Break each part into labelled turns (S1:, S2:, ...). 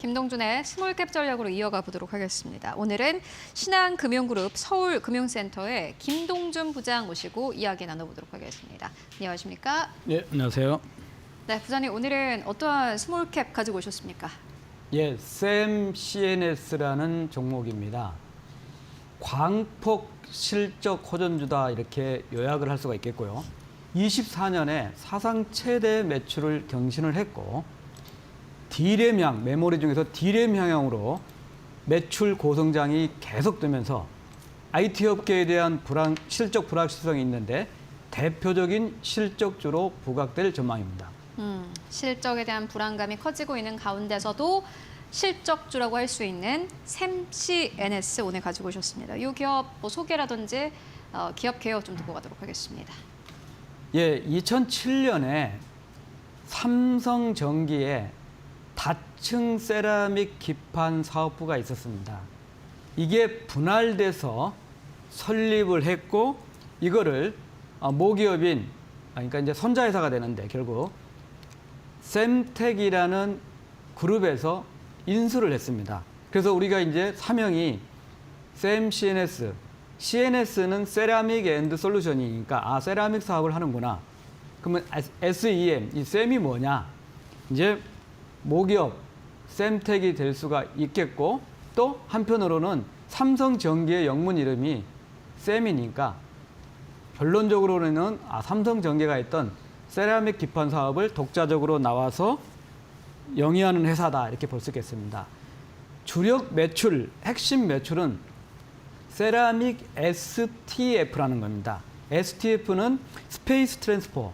S1: 김동준의 스몰캡 전략으로 이어가 보도록 하겠습니다. 오늘은 신한금융그룹 서울금융센터의 김동준 부장 모시고 이야기 나눠보도록 하겠습니다. 안녕하십니까?
S2: 네, 안녕하세요.
S1: 네, 부장님 오늘은 어떠한 스몰캡 가지고 오셨습니까?
S2: 예, 샘 CNS라는 종목입니다. 광폭 실적 호전주다 이렇게 요약을 할 수가 있겠고요. 24년에 사상 최대 매출을 경신을 했고 D램향, 메모리 중에서 D램 향형으로 매출 고성장이 계속되면서 IT 업계에 대한 실적 불확실성이 있는데 대표적인 실적주로 부각될 전망입니다.
S1: 실적에 대한 불안감이 커지고 있는 가운데서도 실적주라고 할 수 있는 샘 CNS 오늘 가지고 오셨습니다. 이 기업 소개라든지 기업 개요 좀 듣고 가도록 하겠습니다.
S2: 예, 2007년에 삼성전기에 다층 세라믹 기판 사업부가 있었습니다. 이게 분할돼서 설립을 했고 이거를 모기업인 그러니까 이제 손자회사가 되는데 결국 샘텍이라는 그룹에서 인수를 했습니다. 그래서 우리가 이제 사명이 샘 CNS, CNS는 세라믹 앤드 솔루션이니까 세라믹 사업을 하는구나. 그러면 SEM, 이 샘이 뭐냐? 이제 모기업 샘텍이 될 수가 있겠고 또 한편으로는 삼성전기의 영문 이름이 샘이니까 결론적으로는 삼성전기가 했던 세라믹 기판 사업을 독자적으로 나와서 영위하는 회사다 이렇게 볼 수 있겠습니다. 주력 매출, 핵심 매출은 세라믹 STF라는 겁니다. STF는 스페이스 트랜스포,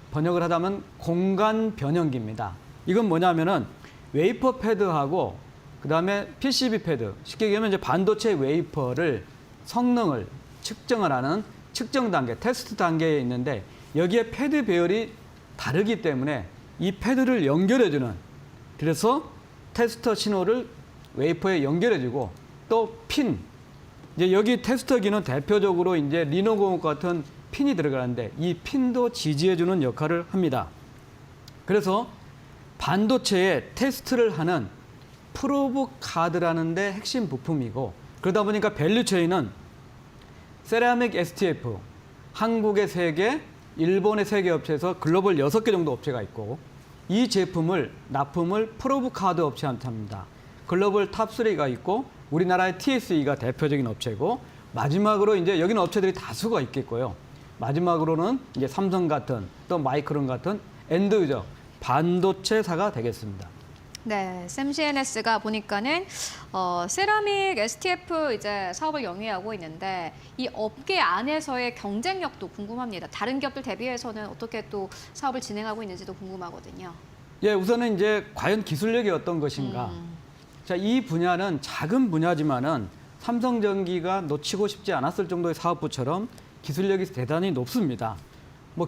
S2: 번역을 하자면 공간 변형기입니다. 이건 뭐냐면은 웨이퍼 패드하고 그다음에 PCB 패드, 쉽게 얘기하면 이제 반도체 웨이퍼를 성능을 측정을 하는 측정 단계, 테스트 단계에 있는데 여기에 패드 배열이 다르기 때문에 이 패드를 연결해주는, 그래서 테스터 신호를 웨이퍼에 연결해주고 또 핀, 이제 여기 테스터기는 대표적으로 이제 리노공업 같은 핀이 들어가는데 이 핀도 지지해주는 역할을 합니다. 그래서 반도체에 테스트를 하는 프로브 카드라는 데 핵심 부품이고 그러다 보니까 밸류체인은 세라믹 STF, 한국의 3개, 일본의 3개 업체에서 글로벌 6개 정도 업체가 있고 이 제품을 납품을 프로브 카드 업체한테 합니다. 글로벌 탑3가 있고 우리나라의 TSE가 대표적인 업체고 마지막으로 이제 여기는 업체들이 다수가 있겠고요. 마지막으로는 이제 삼성 같은 또 마이크론 같은 엔드 유저 반도체사가 되겠습니다.
S1: 네, 샘 CNS가 보니까는 세라믹 STF 이제 사업을 영위하고 있는데 이 업계 안에서의 경쟁력도 궁금합니다. 다른 기업들 대비해서는 어떻게 또 사업을 진행하고 있는지도 궁금하거든요.
S2: 예, 우선은 이제 과연 기술력이 어떤 것인가. 자, 이 분야는 작은 분야지만은 삼성전기가 놓치고 싶지 않았을 정도의 사업부처럼 기술력이 대단히 높습니다.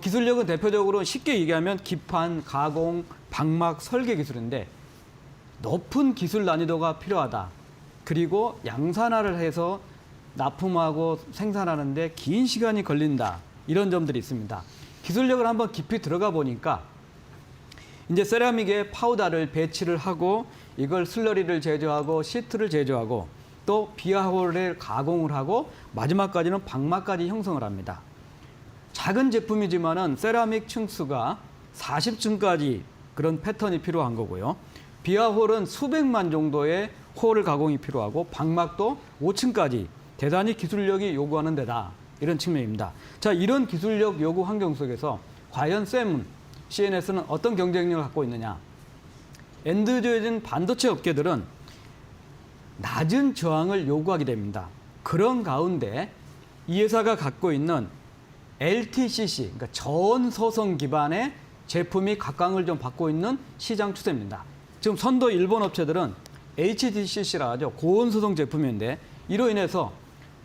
S2: 기술력은 대표적으로 쉽게 얘기하면 기판, 가공, 방막, 설계 기술인데 높은 기술 난이도가 필요하다. 그리고 양산화를 해서 납품하고 생산하는데 긴 시간이 걸린다. 이런 점들이 있습니다. 기술력을 한번 깊이 들어가 보니까 이제 세라믹에 파우더를 배치를 하고 이걸 슬러리를 제조하고 시트를 제조하고 또 비아홀을 가공을 하고 마지막까지는 방막까지 형성을 합니다. 작은 제품이지만은 세라믹 층수가 40층까지 그런 패턴이 필요한 거고요. 비아홀은 수백만 정도의 홀을 가공이 필요하고 방막도 5층까지 대단히 기술력이 요구하는 데다. 이런 측면입니다. 자, 이런 기술력 요구 환경 속에서 과연 샘 CNS는 어떤 경쟁력을 갖고 있느냐. 엔드유저인 반도체 업계들은 낮은 저항을 요구하게 됩니다. 그런 가운데 이 회사가 갖고 있는 LTCC, 그러니까 전소성 기반의 제품이 각광을 좀 받고 있는 시장 추세입니다. 지금 선도 일본 업체들은 HDCC라 하죠. 고온소성 제품인데 이로 인해서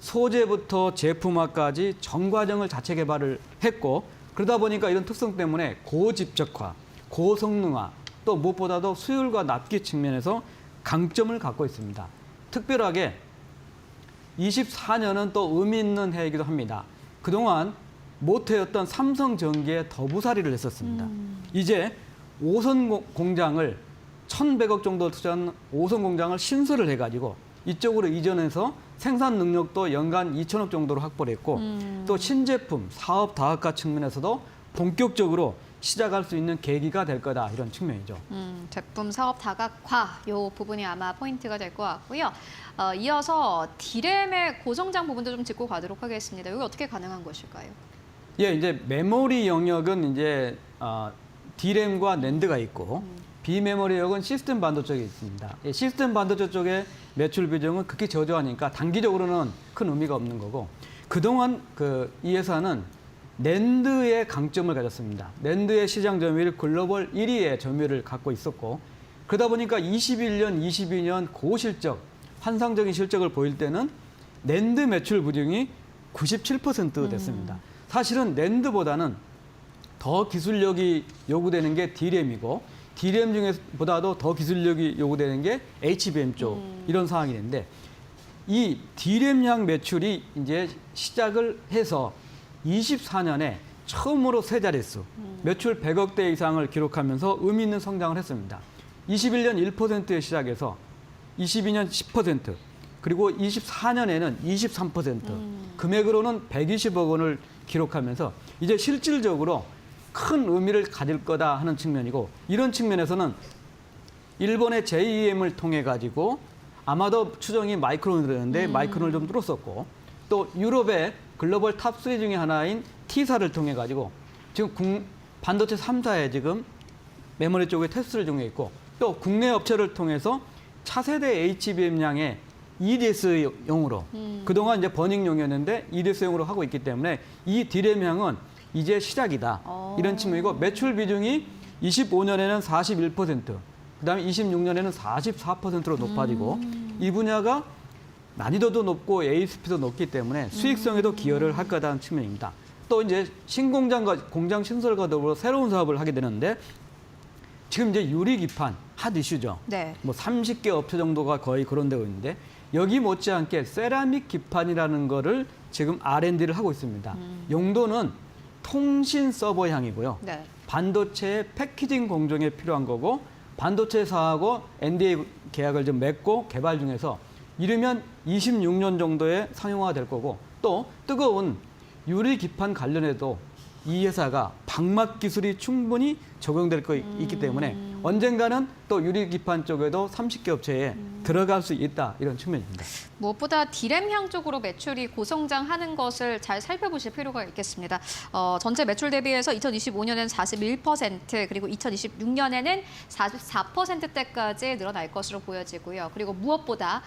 S2: 소재부터 제품화까지 전 과정을 자체 개발을 했고 그러다 보니까 이런 특성 때문에 고집적화, 고성능화 또 무엇보다도 수율과 납기 측면에서 강점을 갖고 있습니다. 특별하게 24년은 또 의미 있는 해이기도 합니다. 그동안 모태였던 삼성전기에 더부살이를 했었습니다. 이제 5선 공장을 1,100억 정도 투자한 5선 공장을 신설을 해가지고 이쪽으로 이전해서 생산 능력도 연간 2천억 정도로 확보를 했고 또 신제품, 사업 다각화 측면에서도 본격적으로 시작할 수 있는 계기가 될 거다 이런 측면이죠.
S1: 제품 사업 다각화 요 부분이 아마 포인트가 될 것 같고요. 이어서 D램의 고성장 부분도 좀 짚고 가도록 하겠습니다. 이게 어떻게 가능한 것일까요?
S2: 예, 이제 메모리 영역은 이제 D램과 낸드가 있고 비메모리 영역은 시스템 반도체 쪽에 있습니다. 예, 시스템 반도체 쪽에 매출 비중은 극히 저조하니까 단기적으로는 큰 의미가 없는 거고 그동안 이 회사는 낸드의 강점을 가졌습니다. 낸드의 시장 점유율 글로벌 1위의 점유율을 갖고 있었고 그러다 보니까 21년, 22년 고실적, 환상적인 실적을 보일 때는 낸드 매출 비중이 97% 됐습니다. 사실은 낸드보다는 더 기술력이 요구되는 게 D램이고 D램 중에보다도 더 기술력이 요구되는 게 HBM 쪽 이런 상황이 있는데 이 D램량 매출이 이제 시작을 해서 24년에 처음으로 세 자릿수 매출 100억대 이상을 기록하면서 의미 있는 성장을 했습니다. 21년 1%에 시작해서 22년 10% 그리고 24년에는 23% 금액으로는 120억 원을 기록하면서 이제 실질적으로 큰 의미를 가질 거다 하는 측면이고 이런 측면에서는 일본의 JEM을 통해 가지고 아마도 추정이 마이크론이 되는데 마이크론을 좀 뚫었었고 또 유럽의 글로벌 탑3 중에 하나인 T사를 통해 가지고 지금 반도체 3사에 지금 메모리 쪽에 테스트를 중에 있고 또 국내 업체를 통해서 차세대 HBM량의 EDS용으로 그동안 이제 버닝용이었는데 EDS용으로 하고 있기 때문에 이 D램량은 이제 시작이다. 이런 측면이고 매출 비중이 25년에는 41%, 그다음에 26년에는 44%로 높아지고 이 분야가 난이도도 높고 ASP도 높기 때문에 수익성에도 기여를 할 거다는 측면입니다. 또 이제 신공장과 공장 신설과 더불어 새로운 사업을 하게 되는데 지금 이제 유리 기판 핫 이슈죠.
S1: 네.
S2: 뭐 30개 업체 정도가 거의 그런 데고 있는데 여기 못지않게 세라믹 기판이라는 거를 지금 R&D를 하고 있습니다. 용도는 통신 서버향이고요.
S1: 네.
S2: 반도체 패키징 공정에 필요한 거고 반도체사하고 NDA 계약을 좀 맺고 개발 중에서 이르면 26년 정도에 상용화가 될 거고 또 뜨거운 유리 기판 관련해도 이 회사가 방막 기술이 충분히 적용될 거 있기 때문에 언젠가는 또 유리 기판 쪽에도 30개 업체에 들어갈 수 있다 이런 측면입니다.
S1: 무엇보다 D램향 쪽으로 매출이 고성장하는 것을 잘 살펴보실 필요가 있겠습니다. 전체 매출 대비해서 2025년에는 41% 그리고 2026년에는 44%대까지 늘어날 것으로 보여지고요. 그리고 무엇보다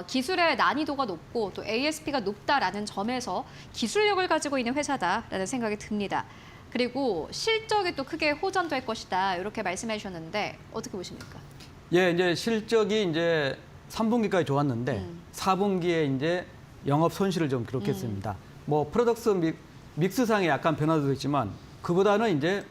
S1: 기술의 난이도가 높고 또 ASP가 높다라는 점에서 기술력을 가지고 있는 회사다라는 생각이 듭니다. 그리고 실적이 또 크게 호전될 것이다 이렇게 말씀해 주셨는데 어떻게 보십니까?
S2: 예, 이제 실적이 이제 3분기까지 좋았는데 4분기에 이제 영업 손실을 좀 기록했습니다. 뭐 프로덕트 믹스상에 약간 변화도 있지만 그보다는 이제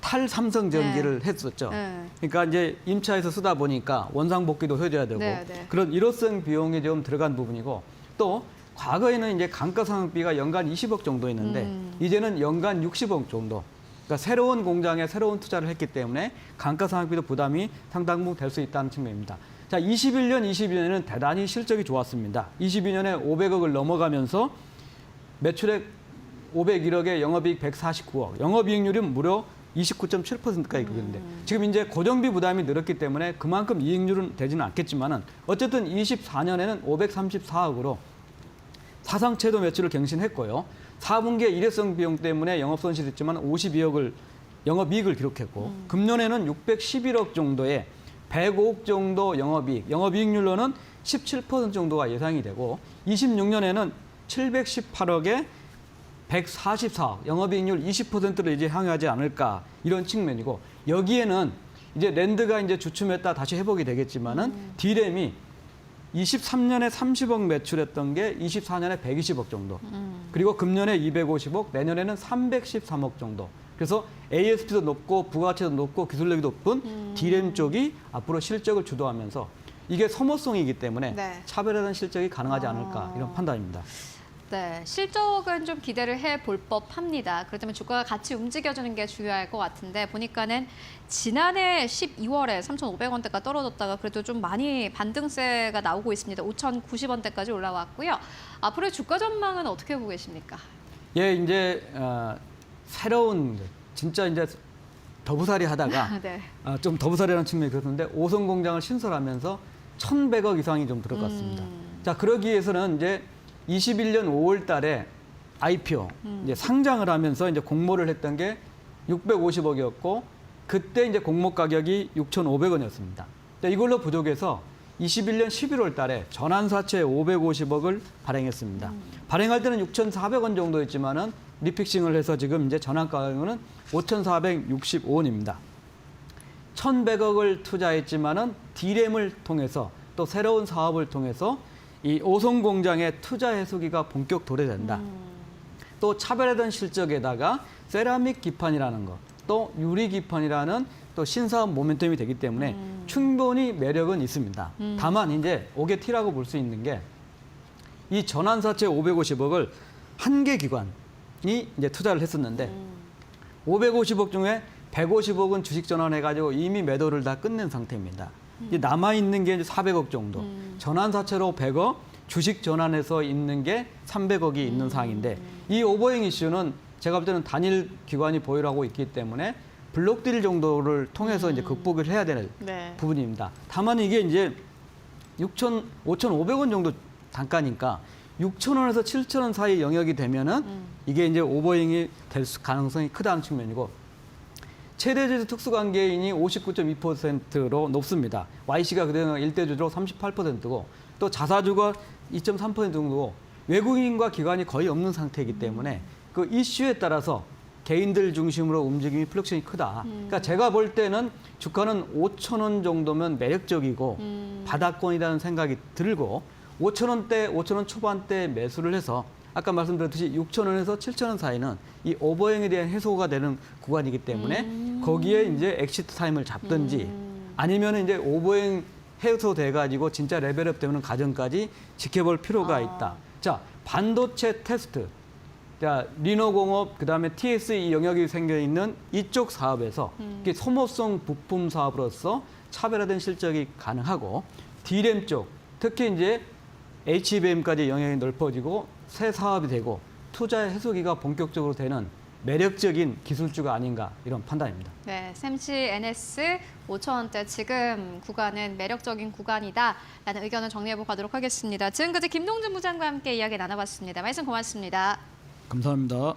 S2: 탈삼성전기를 했었죠. 그러니까 이제 임차에서 쓰다 보니까 원상복귀도 해줘야 되고 그런 일회성 비용이 좀 들어간 부분이고 또 과거에는 이제 감가상각비가 연간 20억 정도였는데 이제는 연간 60억 정도. 그러니까 새로운 공장에 새로운 투자를 했기 때문에 감가상각비도 부담이 상당 부분 될 수 있다는 측면입니다. 자, 21년, 22년에는 대단히 실적이 좋았습니다. 22년에 500억을 넘어가면서 매출액 501억에 영업이익 149억, 영업이익률은 무려 29.7%까지 그랬는데 지금 이제 고정비 부담이 늘었기 때문에 그만큼 이익률은 되지는 않겠지만은 어쨌든 24년에는 534억으로 사상 최고 매출을 갱신했고요. 4분기에 일회성 비용 때문에 영업 손실이 있지만 52억을 영업이익을 기록했고 금년에는 611억 정도의 105억 정도 영업이익, 영업이익률로는 17% 정도가 예상이 되고 26년에는 718억에 144억, 영업이익률 20%를 이제 향하지 않을까 이런 측면이고 여기에는 이제 랜드가 이제 주춤했다 다시 회복이 되겠지만은 D램이 23년에 30억 매출했던 게 24년에 120억 정도. 그리고 금년에 250억, 내년에는 313억 정도. 그래서 ASP도 높고 부가가치도 높고 기술력이 높은 D램 쪽이 앞으로 실적을 주도하면서 이게 소모성이기 때문에 차별화된 실적이 가능하지 않을까 이런 판단입니다.
S1: 네, 실적은 좀 기대를 해볼 법합니다. 그렇다면 주가가 같이 움직여주는 게 중요할 것 같은데 보니까는 지난해 12월에 3,500원대가 떨어졌다가 그래도 좀 많이 반등세가 나오고 있습니다. 5,090원대까지 올라왔고요. 앞으로의 주가 전망은 어떻게 보고 계십니까?
S2: 예, 이제 새로운 진짜 이제 더부살이 하다가
S1: 네.
S2: 좀 더부살이라는 측면이 그렇는데 오성 공장을 신설하면서 1,100억 이상이 좀 들어갔습니다. 자, 그러기 위해서는 이제 21년 5월 달에 IPO 이제 상장을 하면서 이제 공모를 했던 게 650억이었고 그때 이제 공모 가격이 6,500원이었습니다. 이걸로 부족해서 21년 11월 달에 전환사채 550억을 발행했습니다. 발행할 때는 6,400원 정도였지만은 리픽싱을 해서 지금 이제 전환 가격은 5,465원입니다. 1,100억을 투자했지만은 D램을 통해서 또 새로운 사업을 통해서 이 오송 공장의 투자 해소기가 본격 도래된다. 또 차별화된 실적에다가 세라믹 기판이라는 것, 또 유리 기판이라는 또 신사업 모멘텀이 되기 때문에 충분히 매력은 있습니다. 다만 이제 오게 티라고 볼 수 있는 게 이 전환사채 550억을 한 개 기관이 이제 투자를 했었는데 550억 중에 150억은 주식 전환해가지고 이미 매도를 다 끝낸 상태입니다. 이제 남아있는 게 이제 400억 정도. 전환사채로 100억, 주식 전환해서 있는 게 300억이 있는 상황인데 이 오버행 이슈는 제가 볼 때는 단일 기관이 보유하고 있기 때문에 블록딜 정도를 통해서 이제 극복을 해야 되는
S1: 네.
S2: 부분입니다. 다만 이게 이제 5,500원 정도 단가니까 6,000원에서 7,000원 사이 영역이 되면은 이게 이제 오버행이 될 가능성이 크다는 측면이고 최대주주 특수관계인이 59.2%로 높습니다. YC가 그대로 1대주주로 38%고 또 자사주가 2.3% 정도고 외국인과 기관이 거의 없는 상태이기 때문에 그 이슈에 따라서 개인들 중심으로 움직임이 플럭션이 크다. 그러니까 제가 볼 때는 주가는 5,000원 정도면 매력적이고 바닥권이라는 생각이 들고 5,000원대, 5,000원 초반대 매수를 해서 아까 말씀드렸듯이 6,000원에서 7,000원 사이는 이 오버행에 대한 해소가 되는 구간이기 때문에 거기에 이제 엑시트 타임을 잡든지 아니면 이제 오버행 해소돼 가지고 진짜 레벨업 되는 과정까지 지켜볼 필요가 있다. 자, 반도체 테스트. 자, 리노공업 그다음에 TSE 영역이 생겨 있는 이쪽 사업에서 이게 소모성 부품 사업으로서 차별화된 실적이 가능하고 D램 쪽 특히 이제 HBM까지 영역이 넓어지고 새 사업이 되고 투자 해소기가 본격적으로 되는 매력적인 기술주가 아닌가 이런 판단입니다.
S1: 네, 샘시 NS 5,000원대 지금 구간은 매력적인 구간이다라는 의견을 정리해보고 가도록 하겠습니다. 지금까지 김동준 부장과 함께 이야기 나눠봤습니다. 말씀 고맙습니다.
S2: 감사합니다.